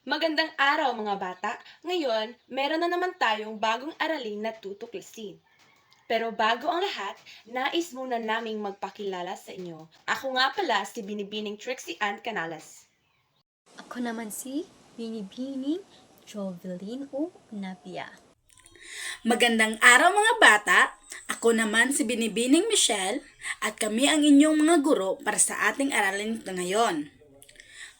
Magandang araw mga bata! Ngayon, meron na naman tayong bagong aralin na tutuklasin. Pero bago ang lahat, nais muna naming magpakilala sa inyo. Ako nga pala si Binibining Trixie Ann Canales. Ako naman si Binibining Jovelyn O. Navia. Magandang araw mga bata! Ako naman si Binibining Michelle at kami ang inyong mga guro para sa ating aralin ngayon.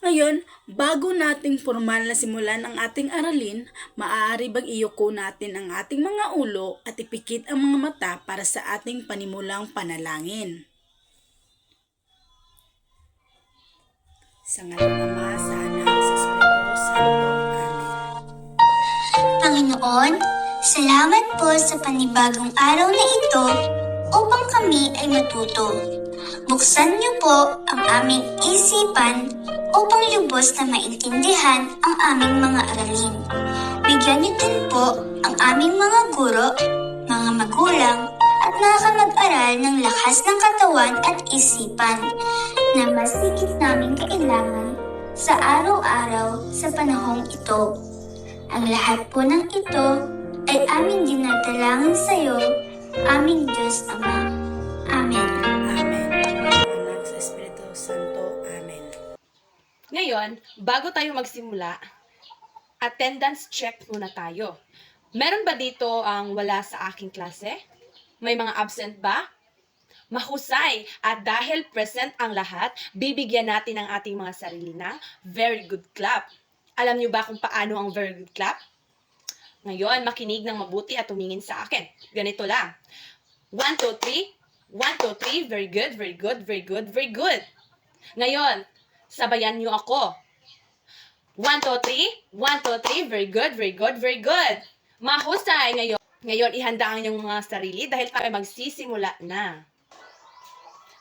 Ngayon, bago nating formal na simulan ang ating aralin, maaari bang iyuko natin ang ating mga ulo at ipikit ang mga mata para sa ating panimulang panalangin. Sa ngalan ng Ama, sa Anak, sa Espiritu Santo. Amen. Panginoon, salamat po sa panibagong araw na ito upang kami ay matuto. Buksan niyo po ang aming isipan upang lubos na maintindihan ang aming mga aralin. Bigyan niyo din po ang aming mga guro, mga magulang, at mga kamag-aral ng lakas ng katawan at isipan na mas higit namin kailangan sa araw-araw sa panahong ito. Ang lahat po ng ito ay aming dinadalangin sa iyo, aming Diyos Ama. Amen. Amen. Anak sa Espiritu Santo. Amen. Ngayon, bago tayo magsimula, attendance check muna tayo. Meron ba dito ang wala sa aking klase? May mga absent ba? Mahusay! At dahil present ang lahat, bibigyan natin ang ating mga sarili ng very good clap. Alam niyo ba kung paano ang very good clap? Ngayon, makinig ng mabuti at tumingin sa akin. Ganito lang. 1, 2, 3. 1, 2, 3. Very good, very good, very good, very good. Ngayon, sabayan niyo ako. 1, 2, 3. 1, 2, 3. Very good, very good, very good. Mahusay! Ngayon, ihanda ang inyong mga sarili dahil tayo magsisimula na.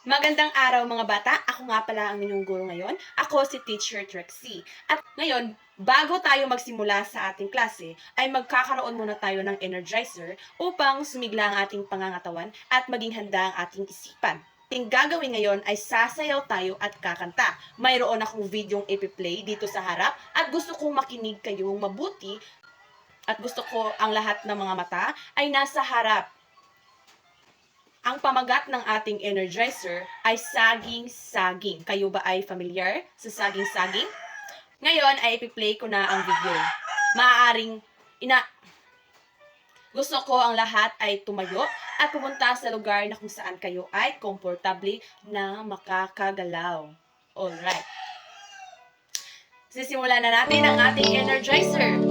Magandang araw mga bata, ako nga pala ang inyong guro ngayon. Ako si Teacher Trixie. At ngayon, bago tayo magsimula sa ating klase, ay magkakaroon muna tayo ng energizer upang sumigla ang ating pangangatawan at maging handa ang ating isipan. Ang gagawin ngayon ay sasayaw tayo at kakanta. Mayroon akong videong ipi-play dito sa harap at gusto kong makinig kayong mabuti at gusto ko ang lahat ng mga mata ay nasa harap. Ang pamagat ng ating energizer ay saging-saging. Kayo ba ay familiar sa saging-saging? Ngayon ay ipi-play ko na ang video. Gusto ko ang lahat ay tumayo at pumunta sa lugar na kung saan kayo ay komportable na makakagalaw. Alright. Sisimulan na natin ang ating energizer.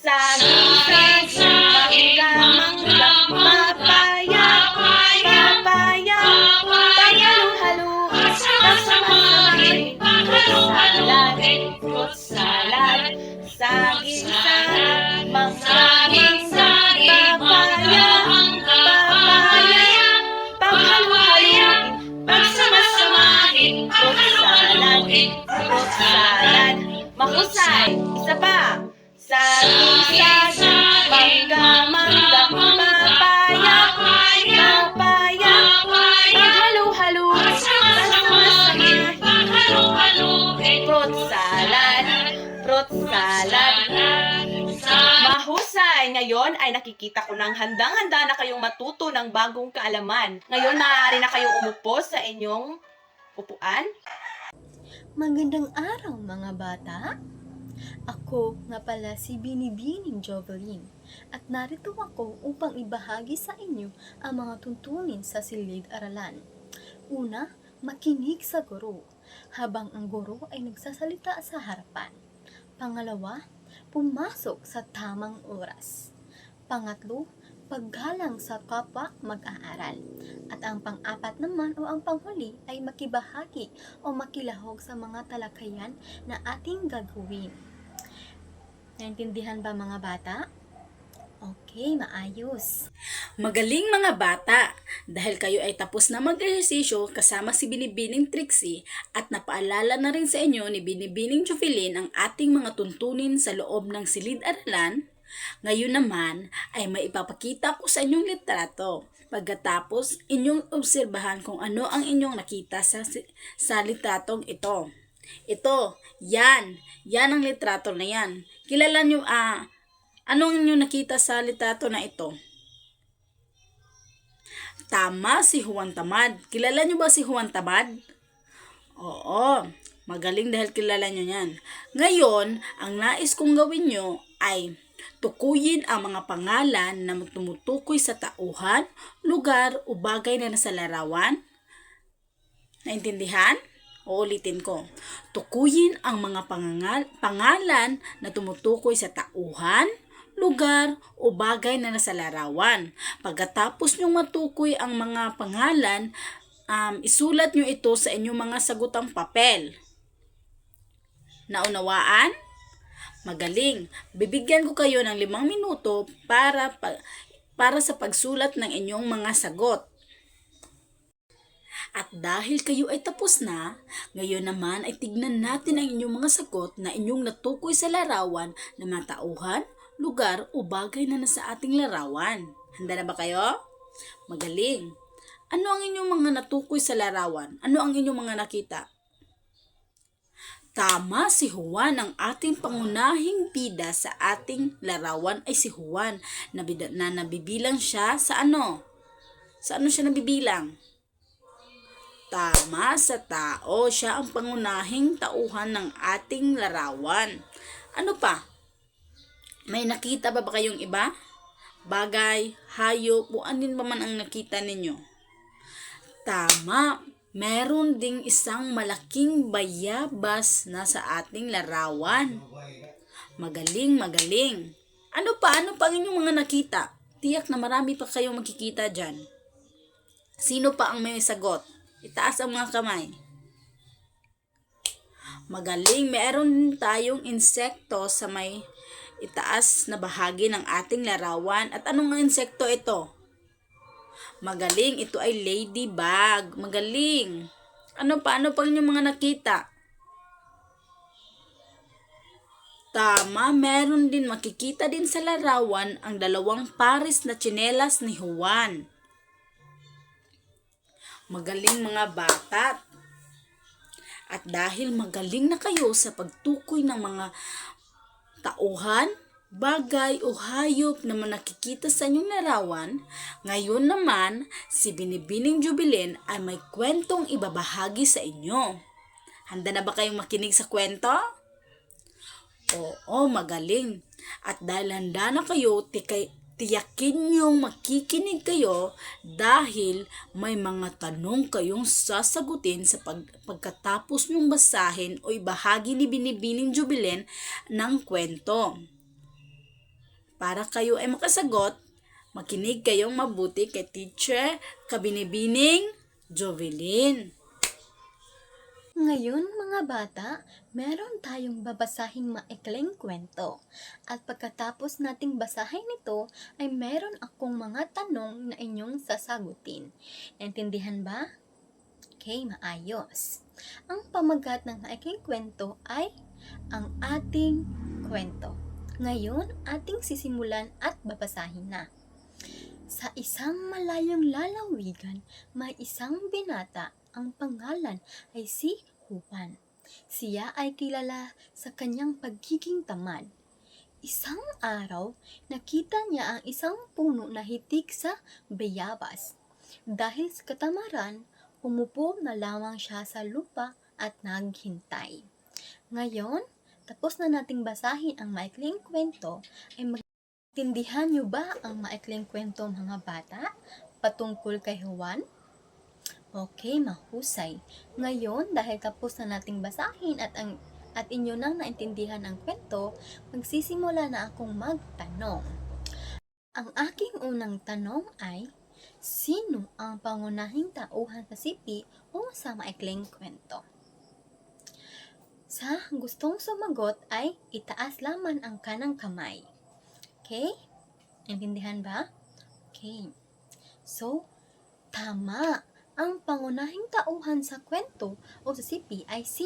Saging-saging, mangga, papaya, papaya, paghalu-halo, pagsama-samahin, fruit salad, saging-saging, mangga, papaya, papaya, paghalu-halo, pagsama-samahin, fruit salad, mahusay, isa pa. Saging-saging, mangga, papaya, papaya, paghalo-halo, pagsama-samahin, fruit salad. Mahusay! Ngayon ay nakikita ko ng handang-handa na kayong matuto ng bagong kaalaman. Ngayon, maaari na kayong umupo sa inyong upuan. Magandang araw mga bata! Ako nga pala si Binibining Jovelyn at narito ako upang ibahagi sa inyo ang mga tuntunin sa silid-aralan. Una, makinig sa guro habang ang guro ay nagsasalita sa harapan. Pangalawa, pumasok sa tamang oras. Pangatlo, paggalang sa kapwa mag-aaral. At ang pang-apat naman o ang panghuli ay makibahagi o makilahok sa mga talakayan na ating gagawin. Naintindihan ba mga bata? Okay, maayos. Magaling mga bata! Dahil kayo ay tapos na mag-ehersisyo kasama si Binibining Trixie at napaalala na rin sa inyo ni Binibining Jovelyn ang ating mga tuntunin sa loob ng silid-aralan, ngayon naman ay maipapakita ko sa inyong litrato. Pagkatapos, inyong obserbahan kung ano ang inyong nakita sa litratong ito. Ito, yan. Yan ang litrato na yan. Kilala nyo, ano ang inyo nakita sa litrato na ito? Tama, si Juan Tamad. Kilala nyo ba si Juan Tamad? Oo, magaling dahil kilala nyo yan. Ngayon, ang nais kong gawin nyo ay tukuyin ang mga pangalan na tumutukoy sa tauhan, lugar o bagay na nasa larawan. Naintindihan? Uulitin ko. Tukuyin ang mga pangalan na tumutukoy sa tauhan, lugar o bagay na nasa larawan. Pagkatapos nyo matukoy ang mga pangalan, isulat nyo ito sa inyong mga sagutang papel. Naunawaan? Magaling. Bibigyan ko kayo ng 5 minuto para sa pagsulat ng inyong mga sagot. At dahil kayo ay tapos na, ngayon naman ay tignan natin ang inyong mga sagot na inyong natukoy sa larawan na mga tauhan, lugar o bagay na nasa ating larawan. Handa na ba kayo? Magaling. Ano ang inyong mga natukoy sa larawan? Ano ang inyong mga nakita? Tama, si Juan. Ang ating pangunahing bida sa ating larawan ay si Juan na nabibilang siya sa ano? Sa ano siya nabibilang? Tama, sa tao. Siya ang pangunahing tauhan ng ating larawan. Ano pa? May nakita ba kayong iba? Bagay, hayop, o anin pa man ang nakita ninyo? Tama, meron ding isang malaking bayabas na sa ating larawan. Magaling, magaling. Ano pa ang inyong mga nakita? Tiyak na marami pa kayong makikita dyan. Sino pa ang may sagot? Itaas ang mga kamay. Magaling, meron din tayong insekto sa may itaas na bahagi ng ating larawan. At anong insekto ito? Magaling, ito ay ladybug. Magaling. Ano pa inyong mga nakita? Tama, meron din makikita din sa larawan ang 2 pares na tsinelas ni Juan. Magaling mga bata. At dahil magaling na kayo sa pagtukoy ng mga tauhan, bagay o hayop na nakikita sa inyong larawan, ngayon naman si Binibining Jubilin ay may kwentong ibabahagi sa inyo. Handa na ba kayong makinig sa kwento? Oo, magaling. At dahil handa na kayo, tiyakin niyong makikinig kayo dahil may mga tanong kayong sasagutin sa pagkatapos niyong basahin o ibahagi ni Binibining Jubilin ng kwento. Para kayo ay makasagot, makinig kayong mabuti kay Teacher Kabinibining Jovelyn. Ngayon mga bata, meron tayong babasahing maikling kwento. At pagkatapos nating basahin ito, ay meron akong mga tanong na inyong sasagutin. Naintindihan ba? Okay, maayos. Ang pamagat ng maikling kwento ay ang ating kwento. Ngayon, ating sisimulan at babasahin na. Sa isang malayong lalawigan, may isang binata. Ang pangalan ay si Juan. Siya ay kilala sa kanyang pagiging tamad. Isang araw, nakita niya ang isang puno na hitik sa bayabas. Dahil sa katamaran, umupo na lamang siya sa lupa at naghintay. Ngayon, tapos na nating basahin ang maikling kwento, ay maintindihan niyo ba ang maikling kwento mga bata patungkol kay Juan? Okay, mahusay. Ngayon, dahil tapos na nating basahin at inyo nang naintindihan ang kwento, magsisimula na akong magtanong. Ang aking unang tanong ay, sino ang pangunahing tauhan sa sipi o sa maikling kwento? Sa gustong sumagot ay itaas lamang ang kanang kamay. Okay? Naintindihan ba? Okay. So, tama. Ang pangunahing tauhan sa kwento o sa sipi ay si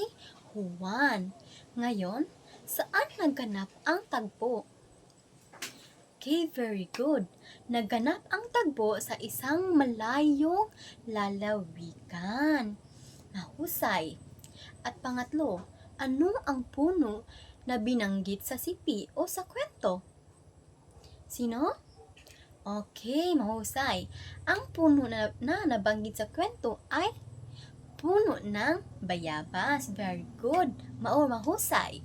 Juan. Ngayon, saan nagganap ang tagpo? Okay, very good. Nagganap ang tagpo sa isang malayong lalawigan. Mahusay. At pangatlo, Ano ang puno na binanggit sa sipi o sa kwento? Sino? Okay, mahusay. Ang puno na nabanggit sa kwento ay puno ng bayabas. Very good. Mahusay.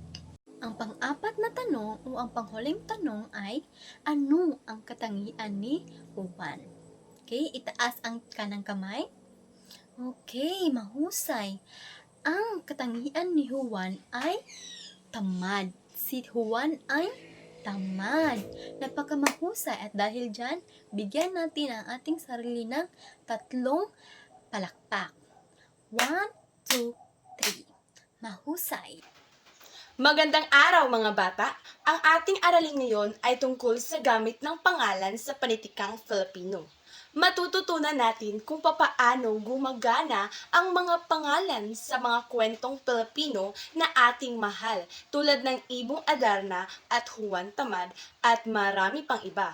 Ang pang-apat na tanong o ang panghuling tanong ay, ano ang katangian ni Juan? Okay, itaas ang kanang kamay. Okay, mahusay. Ang katangian ni Juan ay tamad. Si Juan ay tamad. Napakamahusay at dahil dyan, bigyan natin ang ating sarili ng 3 palakpak. 1, 2, 3. Mahusay. Magandang araw mga bata! Ang ating aralin ngayon ay tungkol sa gamit ng pangalan sa panitikang Filipino. Matututunan natin kung papaano gumagana ang mga pangalan sa mga kwentong Pilipino na ating mahal, tulad ng Ibong Adarna at Juan Tamad at marami pang iba.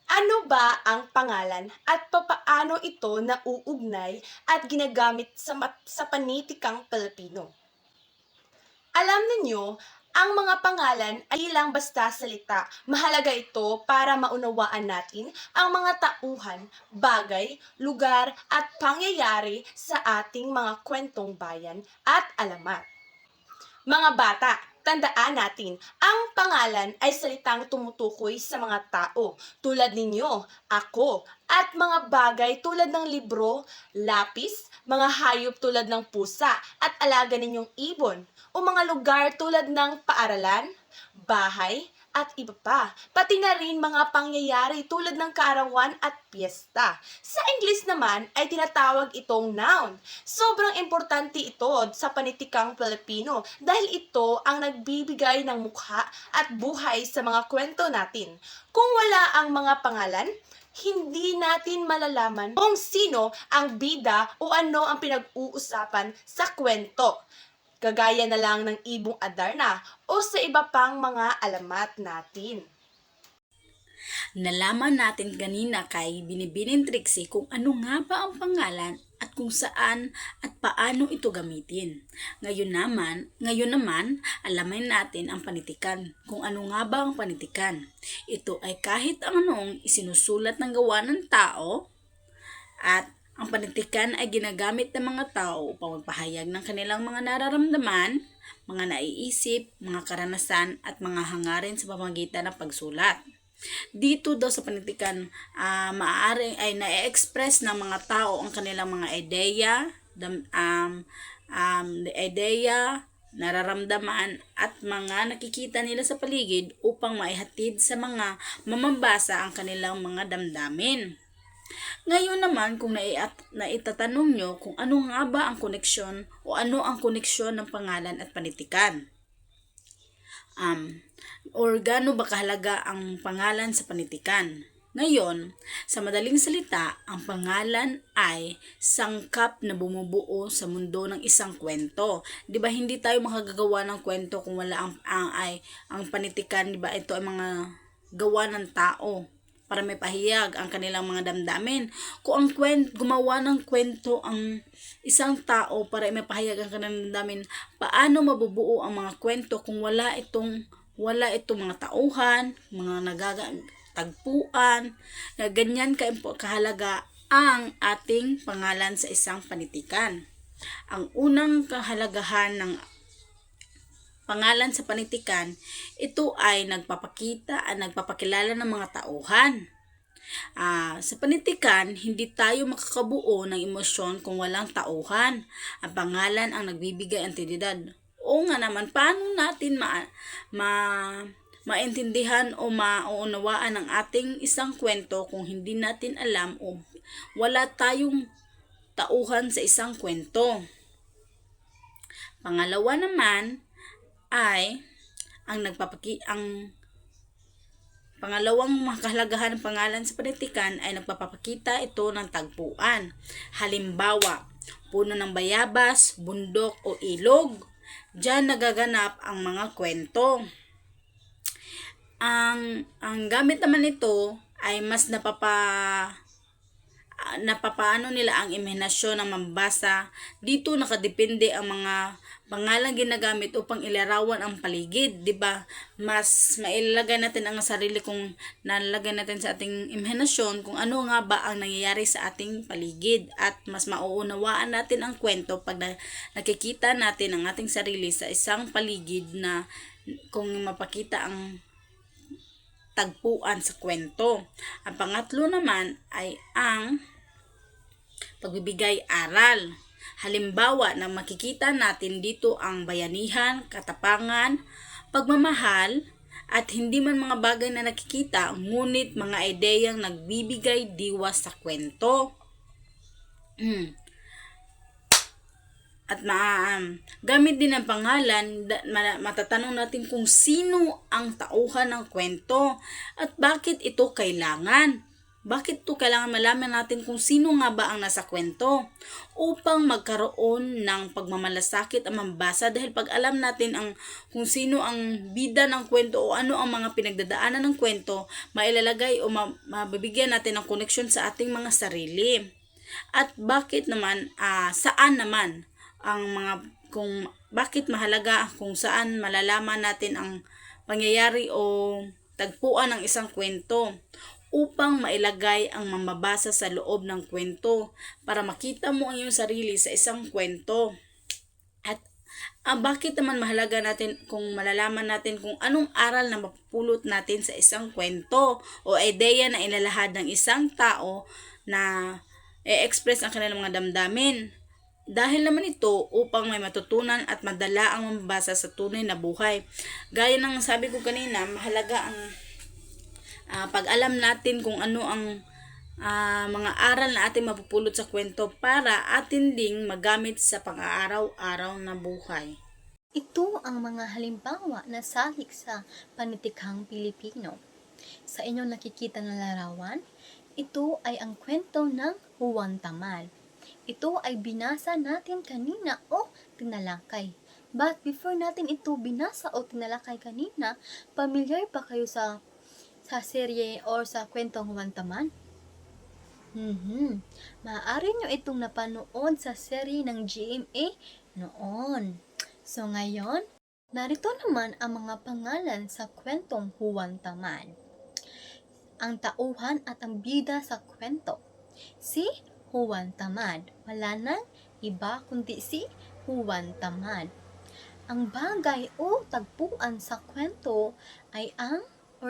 Ano ba ang pangalan at papaano ito nauugnay at ginagamit sa panitikang Pilipino? Alam ninyo, ang mga pangalan ay ilang basta salita. Mahalaga ito para maunawaan natin ang mga tauhan, bagay, lugar at pangyayari sa ating mga kwentong bayan at alamat. Mga bata, tandaan natin, ang pangalan ay salitang tumutukoy sa mga tao tulad ninyo, ako, at mga bagay tulad ng libro, lapis, mga hayop tulad ng pusa at alaga ninyong ibon, o mga lugar tulad ng paaralan, bahay, at iba pa. Pati na rin mga pangyayari tulad ng kaarawan at piyesta. Sa English naman ay tinatawag itong noun. Sobrang importante ito sa panitikang Pilipino dahil ito ang nagbibigay ng mukha at buhay sa mga kwento natin. Kung wala ang mga pangalan, hindi natin malalaman kung sino ang bida o ano ang pinag-uusapan sa kwento. Kagaya na lang ng Ibong Adarna o sa iba pang mga alamat natin. Nalaman natin kanina kay Binibining Trixie kung ano nga ba ang pangalan at kung saan at paano ito gamitin. Ngayon naman, alamin natin ang panitikan. Kung ano nga ba ang panitikan? Ito ay kahit anong isinusulat ng gawa ng tao at ang panitikan ay ginagamit ng mga tao upang magpahayag ng kanilang mga nararamdaman, mga naiisip, mga karanasan at mga hangarin sa pamamagitan ng pagsulat. Dito daw sa panitikan, maaari ay na-express ng mga tao ang kanilang mga ideya, nararamdaman at mga nakikita nila sa paligid upang maihatid sa mga mamambasa ang kanilang mga damdamin. Ngayon naman, kung naitatanong nyo kung ano nga ba ang koneksyon o ano ang koneksyon ng pangalan at panitikan. Or gaano ba kahalaga ang pangalan sa panitikan? Ngayon, sa madaling salita, ang pangalan ay sangkap na bumubuo sa mundo ng isang kwento. 'Di ba hindi tayo makagagawa ng kwento kung wala ang panitikan, 'di ba? Ito ay mga gawa ng tao para may pahayag ang kanilang mga damdamin. Kung ang gumawa ng kwento ang isang tao para may pahayag ang kanilang damdamin, paano mabubuo ang mga kwento kung wala itong mga tauhan, mga tagpuan, na ganyan kahalaga ang ating pangalan sa isang panitikan. Ang unang kahalagahan ng pangalan sa panitikan, ito ay nagpapakilala ng mga tauhan. Sa panitikan, hindi tayo makakabuo ng emosyon kung walang tauhan. Ang pangalan ang nagbibigay entidad. Oo nga naman, paano natin maintindihan o maunawaan ang ating isang kwento kung hindi natin alam o wala tayong tauhan sa isang kwento? Pangalawa naman ay ang pangalawang kahalagahan ng pangalan sa panitikan ay nagpapakita ito ng tagpuan. Halimbawa, puno ng bayabas, bundok o ilog. Diyan nagaganap ang mga kwento. Ang gamit naman nito ay mas napapaano nila ang imahinasyon ng mambasa. Dito nakadepende ang mga pangalan ginagamit upang ilarawan ang paligid, 'di ba? Mas mailalagay natin ang sarili kung nalagay natin sa ating imahinasyon kung ano nga ba ang nangyayari sa ating paligid, at mas mauunawaan natin ang kwento pag nakikita natin ang ating sarili sa isang paligid na kung mapakita ang tagpuan sa kwento. Ang pangatlo naman ay ang pagbibigay aral. Halimbawa na makikita natin dito ang bayanihan, katapangan, pagmamahal, at hindi man mga bagay na nakikita, ngunit mga ideyang nagbibigay diwa sa kwento. At gamit din ang pangalan, matatanong natin kung sino ang tauhan ng kwento at bakit ito kailangan. Bakit ito kailangan malaman natin kung sino nga ba ang nasa kwento? Upang magkaroon ng pagmamalasakit ang mambasa, dahil pag alam natin kung sino ang bida ng kwento o ano ang mga pinagdadaanan ng kwento, mailalagay o mabibigyan natin ng koneksyon sa ating mga sarili. At bakit naman, saan naman ang kung bakit mahalaga kung saan malalaman natin ang pangyayari o tagpuan ng isang kwento, upang mailagay ang mamabasa sa loob ng kwento para makita mo ang iyong sarili sa isang kwento. At bakit naman mahalaga natin kung malalaman natin kung anong aral na mapupulot natin sa isang kwento o ideya na ilalahad ng isang tao na i-express ang kanilang mga damdamin. Dahil naman ito upang may matutunan at madala ang mambasa sa tunay na buhay. Gaya ng sabi ko kanina, mahalaga ang pag alam natin kung ano ang mga aral na ating mapupulot sa kwento para atin ding magamit sa pang-aaraw-araw na buhay. Ito ang mga halimbawa na salik sa panitikhang Pilipino. Sa inyong nakikita na larawan, ito ay ang kwento ng Juan Tamal. Ito ay binasa natin kanina o tinalakay. But before natin ito binasa o tinalakay kanina, familiar ba kayo sa serye or sa kwentong Juan Tamal? Maaari nyo itong napanood sa serye ng GMA noon. So ngayon, narito naman ang mga pangalan sa kwentong Juan Tamal. Ang tauhan at ang bida sa kwento. Si Juan Tamad. Wala nang iba kundi si Juan Tamad. Ang bagay o tagpuan sa kwento ay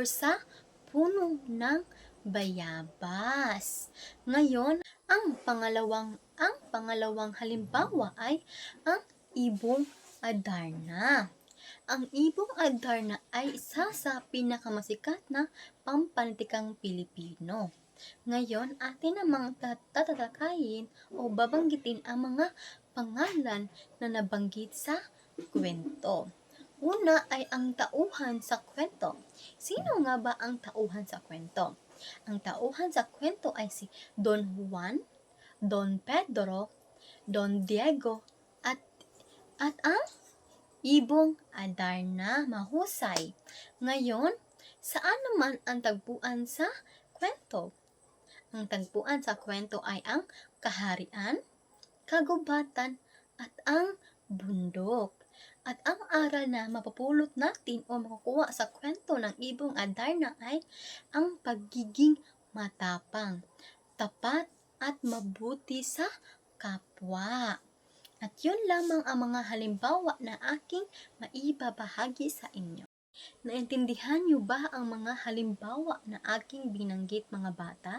sa puno ng bayabas. Ngayon, ang pangalawang halimbawa ay ang ibong Adarna. Ang ibong Adarna ay isa sa pinakamasikat na pampantikang Pilipino. Ngayon, atin namang tatalakayin o babanggitin ang mga pangalan na nabanggit sa kwento. Una ay ang tauhan sa kwento. Sino nga ba ang tauhan sa kwento? Ang tauhan sa kwento ay si Don Juan, Don Pedro, Don Diego, at ang ibong Adarna. Mahusay. Ngayon, saan naman ang tagpuan sa kwento? Ang tagpuan sa kwento ay ang kaharian, kagubatan, at ang bundok. At ang aral na mapupulot natin o makukuha sa kwento ng ibong Adarna ay ang pagiging matapang, tapat, at mabuti sa kapwa. At yun lamang ang mga halimbawa na aking maibabahagi sa inyo. Naintindihan niyo ba ang mga halimbawa na aking binanggit, mga bata?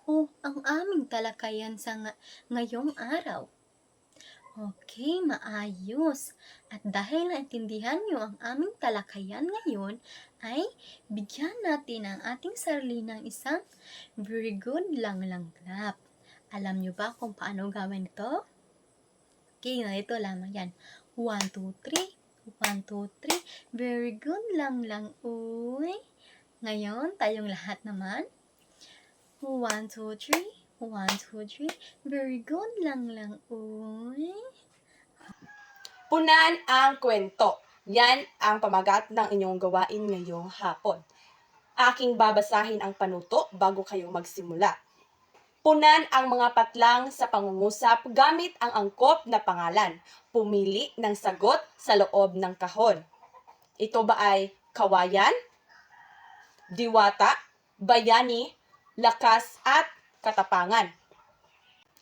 O ang aming talakayan sa ngayong araw? Okay, maayos. At dahil naintindihan niyo ang aming talakayan ngayon, ay bigyan natin ang ating sarili ng isang very good lang clap. Alam niyo ba kung paano gawin ito? Okay, narito lamang yan. 1, 2, 3. 1, 2, 3. Very good lang. Uy. Ngayon, tayong lahat naman. 1, 2, 3. 1, 2, 3. Very good lang. Uy. Punan ang kwento. Yan ang pamagat ng inyong gawain ngayong hapon. Aking babasahin ang panuto bago kayo magsimula. Punan ang mga patlang sa pangungusap gamit ang angkop na pangalan. Pumili ng sagot sa loob ng kahon. Ito ba ay kawayan, diwata, bayani, lakas at katapangan?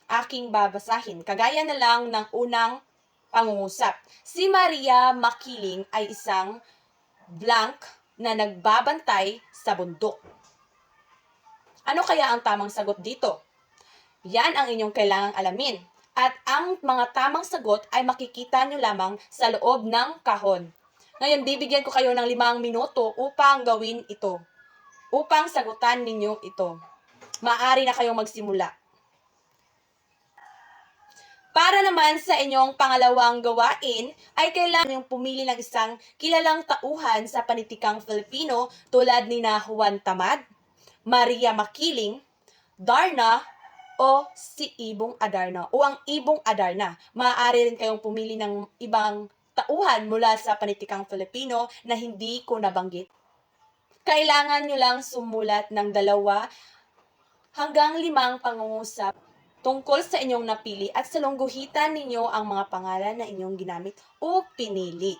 Aking babasahin, kagaya na lang ng unang pangungusap. Si Maria Makiling ay isang blank na nagbabantay sa bundok. Ano kaya ang tamang sagot dito? Yan ang inyong kailangang alamin. At ang mga tamang sagot ay makikita nyo lamang sa loob ng kahon. Ngayon, bibigyan ko kayo ng 5 minuto upang gawin ito. Upang sagutan ninyo ito. Maaari na kayong magsimula. Para naman sa inyong pangalawang gawain, ay kailangan yung pumili ng isang kilalang tauhan sa panitikang Filipino tulad ni na Juan Tamad, Maria Makiling, Darna, o si Ibong Adarna o ang Ibong Adarna. Maaari rin kayong pumili ng ibang tauhan mula sa panitikang Filipino na hindi ko nabanggit. Kailangan nyo lang sumulat ng 2 hanggang 5 pangungusap tungkol sa inyong napili at salungguhitan ninyo ang mga pangalan na inyong ginamit o pinili.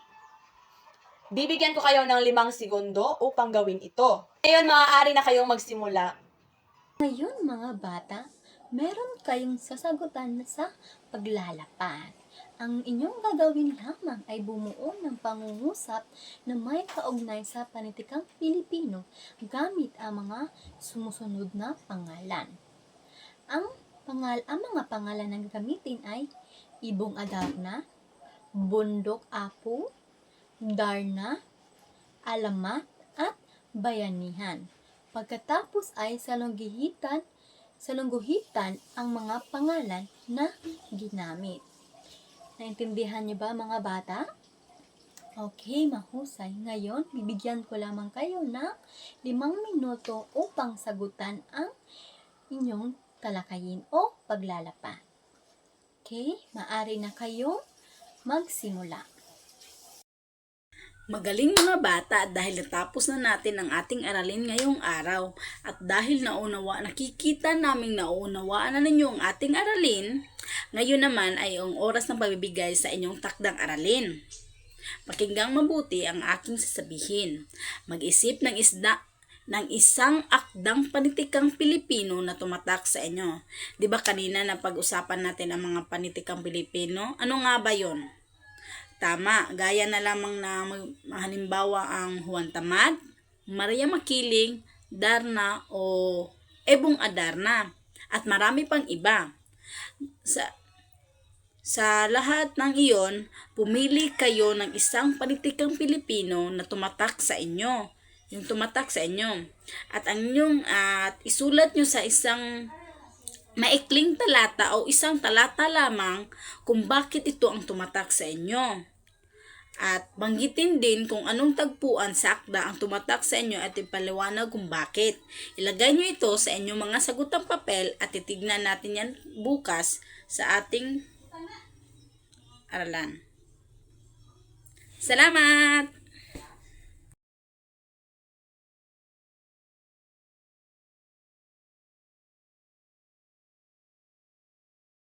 Bibigyan ko kayo ng 5 segundo upang gawin ito. Ngayon, maaari na kayong magsimula. Ngayon mga bata, meron kayong sasagutan sa paglalapad. Ang inyong gagawin lamang ay bumuo ng pangungusap na may kaugnay sa panitikang Pilipino gamit ang mga sumusunod na pangalan. Ang mga pangalan na gagamitin ay Ibong Adarna, Bundok Apo, Darna, Alamat, at Bayanihan. Pagkatapos ay salungguhitan ang mga pangalan na ginamit. Naintindihan niyo ba mga bata? Okay, mahusay. Ngayon, bibigyan ko lamang kayo ng 5 minuto upang sagutan ang inyong talakayin o paglalapad. Okay, maaari na kayong magsimula. Magaling mga bata dahil natapos na natin ang ating aralin ngayong araw at dahil nakikita naming nauunawaan na ninyo ang ating aralin, ngayon naman ay ang oras ng pagbibigay sa inyong takdang aralin. Pakinggang mabuti ang aking sasabihin. Mag-isip ng isang akdang panitikang Pilipino na tumatak sa inyo. Di ba kanina na pag-usapan natin ang mga panitikang Pilipino? Ano nga ba yon? Tama, gaya na lamang na halimbawa ang Juan Tamad, Maria Makiling, Darna o Ibong Adarna at marami pang iba. Sa lahat ng iyon, pumili kayo ng isang panitikang Pilipino na tumatak sa inyo. Yung tumatak sa inyo. At isulat nyo sa isang maikling talata o isang talata lamang kung bakit ito ang tumatak sa inyo. At banggitin din kung anong tagpuan sa akda ang tumatak sa inyo at ipaliwanag kung bakit. Ilagay nyo ito sa inyong mga sagutang papel at titignan natin yan bukas sa ating aralan. Salamat!